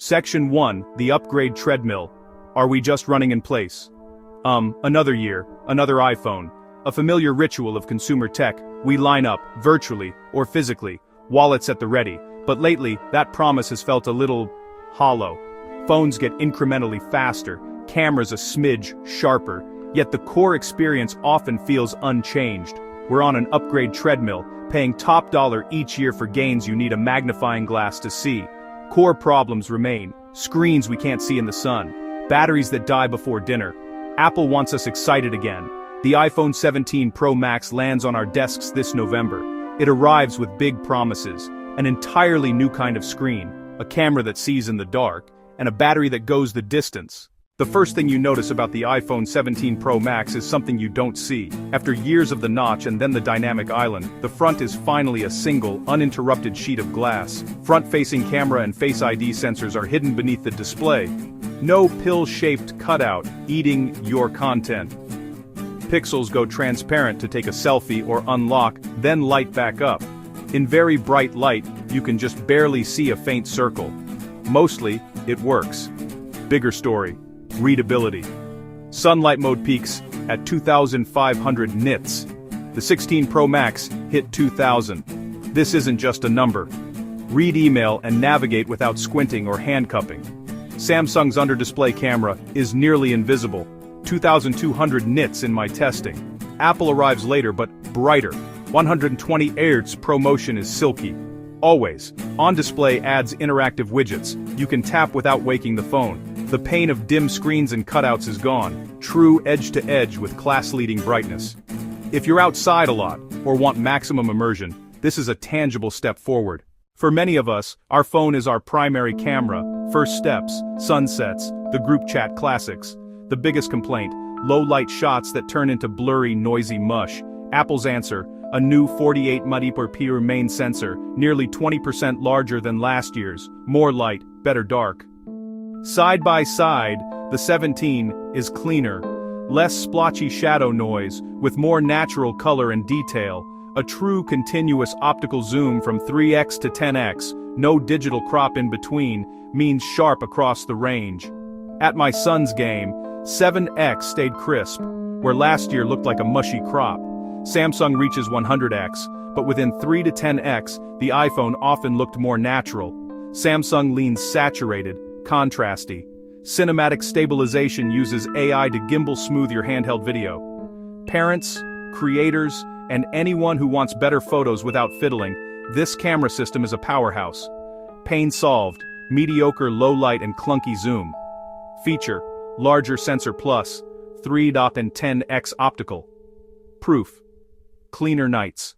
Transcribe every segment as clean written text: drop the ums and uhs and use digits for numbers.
Section 1, the upgrade treadmill. Are we just running in place? Another year, another iPhone. A familiar ritual of consumer tech. We line up, virtually, or physically, wallets at the ready. But lately, that promise has felt a little hollow. Phones get incrementally faster, cameras a smidge sharper, yet the core experience often feels unchanged. We're on an upgrade treadmill, paying top dollar each year for gains you need a magnifying glass to see. Core problems remain: screens we can't see in the sun, batteries that die before dinner. Apple wants us excited again. The iPhone 17 Pro Max lands on our desks this November. It arrives with big promises: an entirely new kind of screen, a camera that sees in the dark, and a battery that goes the distance. The first thing you notice about the iPhone 17 Pro Max is something you don't see. After years of the notch and then the dynamic island, the front is finally a single, uninterrupted sheet of glass. Front-facing camera and Face ID sensors are hidden beneath the display. No pill-shaped cutout eating your content. Pixels go transparent to take a selfie or unlock, then light back up. In very bright light, you can just barely see a faint circle. Mostly, it works. Bigger story. Readability. Sunlight mode peaks at 2,500 nits. The 16 Pro Max hit 2,000. This isn't just a number. Read email and navigate without squinting or handcuffing. Samsung's under-display camera is nearly invisible. 2,200 nits in my testing. Apple arrives later but brighter. 120 Hz ProMotion is silky. Always. On-display adds interactive widgets. You can tap without waking the phone. The pain of dim screens and cutouts is gone. True edge-to-edge with class-leading brightness. If you're outside a lot, or want maximum immersion, this is a tangible step forward. For many of us, our phone is our primary camera. First steps, sunsets, the group chat classics. The biggest complaint: low-light shots that turn into blurry, noisy mush. Apple's answer: a new 48-megapixel main sensor, nearly 20% larger than last year's. More light, better dark. Side by side, the 17 is cleaner. Less splotchy shadow noise, with more natural color and detail. A true continuous optical zoom from 3x to 10x, no digital crop in between, means sharp across the range. At my son's game, 7x stayed crisp, where last year looked like a mushy crop. Samsung reaches 100x, but within 3 to 10x, the iPhone often looked more natural. Samsung leans saturated, contrasty. Cinematic stabilization uses AI to gimbal smooth your handheld video. Parents, creators, and anyone who wants better photos without fiddling, this camera system is a powerhouse. Pain solved, mediocre low light and clunky zoom. Feature: larger sensor plus, 3.10x optical. Proof: cleaner nights.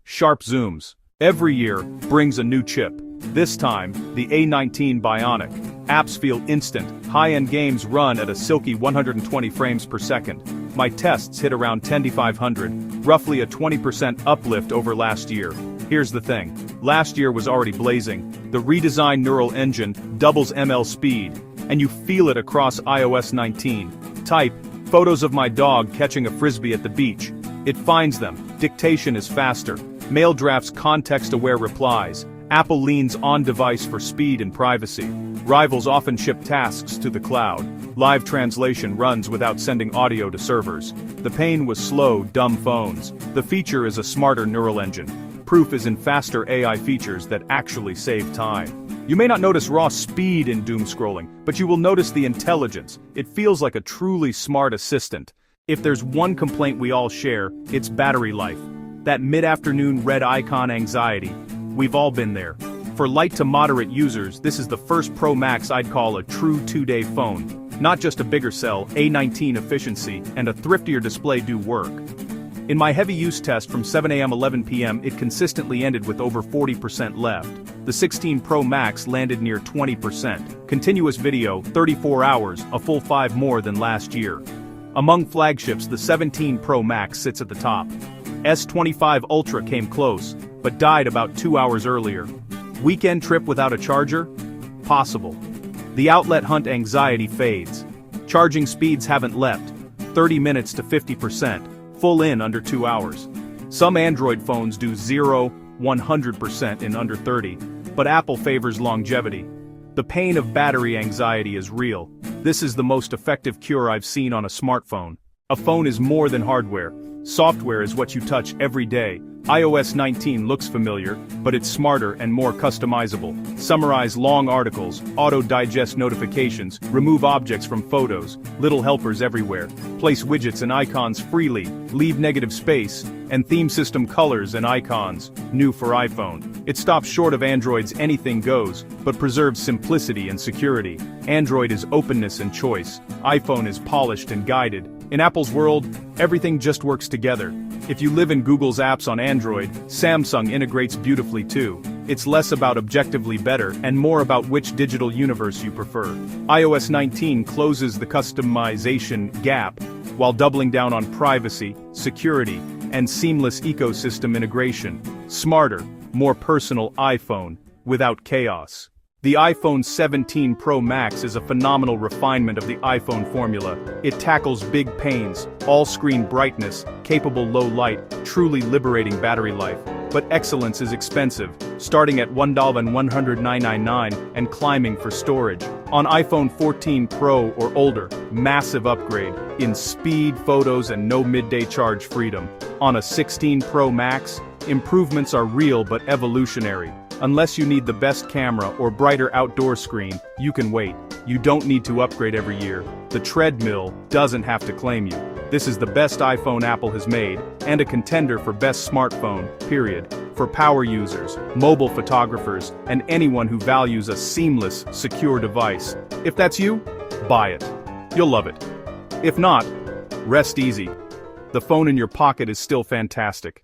Sharp zooms. Every year brings a new chip. This time, the A19 Bionic. Apps feel instant, high-end games run at a silky 120 frames per second. My tests hit around 10,500, roughly a 20% uplift over last year. Here's the thing. Last year was already blazing. The redesigned neural engine doubles ML speed, and you feel it across iOS 19. Type, photos of my dog catching a frisbee at the beach. It finds them. Dictation is faster. Mail drafts context-aware replies. Apple leans on-device for speed and privacy. Rivals often ship tasks to the cloud. Live translation runs without sending audio to servers. The pain was slow, dumb phones. The feature is a smarter neural engine. Proof is in faster AI features that actually save time. You may not notice raw speed in doom scrolling, but you will notice the intelligence. It feels like a truly smart assistant. If there's one complaint we all share, it's battery life. That mid-afternoon red icon anxiety. We've all been there. For light to moderate users, this is the first Pro Max I'd call a true two-day phone. Not just a bigger cell, A19 efficiency, and a thriftier display do work. In my heavy use test from 7 a.m. 11 p.m. it consistently ended with over 40% left. The 16 Pro Max landed near 20%. Continuous video, 34 hours, a full 5 more than last year. Among flagships, the 17 Pro Max sits at the top. S25 Ultra came close, but died about 2 hours earlier. Weekend trip without a charger? Possible. The outlet hunt anxiety fades. Charging speeds haven't leapt. 30 minutes to 50%, full in under 2 hours. Some Android phones do 0-100% in under 30, but Apple favors longevity. The pain of battery anxiety is real. This is the most effective cure I've seen on a smartphone. A phone is more than hardware. Software is what you touch every day. iOS 19 looks familiar, but it's smarter and more customizable. Summarize long articles, auto-digest notifications, remove objects from photos, little helpers everywhere. Place widgets and icons freely, leave negative space, and theme system colors and icons, new for iPhone. It stops short of Android's anything goes, but preserves simplicity and security. Android is openness and choice. iPhone is polished and guided. In Apple's world, everything just works together. If you live in Google's apps on Android, Samsung integrates beautifully too. It's less about objectively better and more about which digital universe you prefer. iOS 19 closes the customization gap while doubling down on privacy, security, and seamless ecosystem integration. Smarter, more personal iPhone, without chaos. The iPhone 17 Pro Max is a phenomenal refinement of the iPhone formula. It tackles big pains, all-screen brightness, capable low light, truly liberating battery life. But excellence is expensive, starting at $1,199 and climbing for storage. On iPhone 14 Pro or older, massive upgrade in speed, photos, and no midday charge freedom. On a 16 Pro Max, improvements are real but evolutionary. Unless you need the best camera or brighter outdoor screen, you can wait. You don't need to upgrade every year. The treadmill doesn't have to claim you. This is the best iPhone Apple has made, and a contender for best smartphone, period. For power users, mobile photographers, and anyone who values a seamless, secure device. If that's you, buy it. You'll love it. If not, rest easy. The phone in your pocket is still fantastic.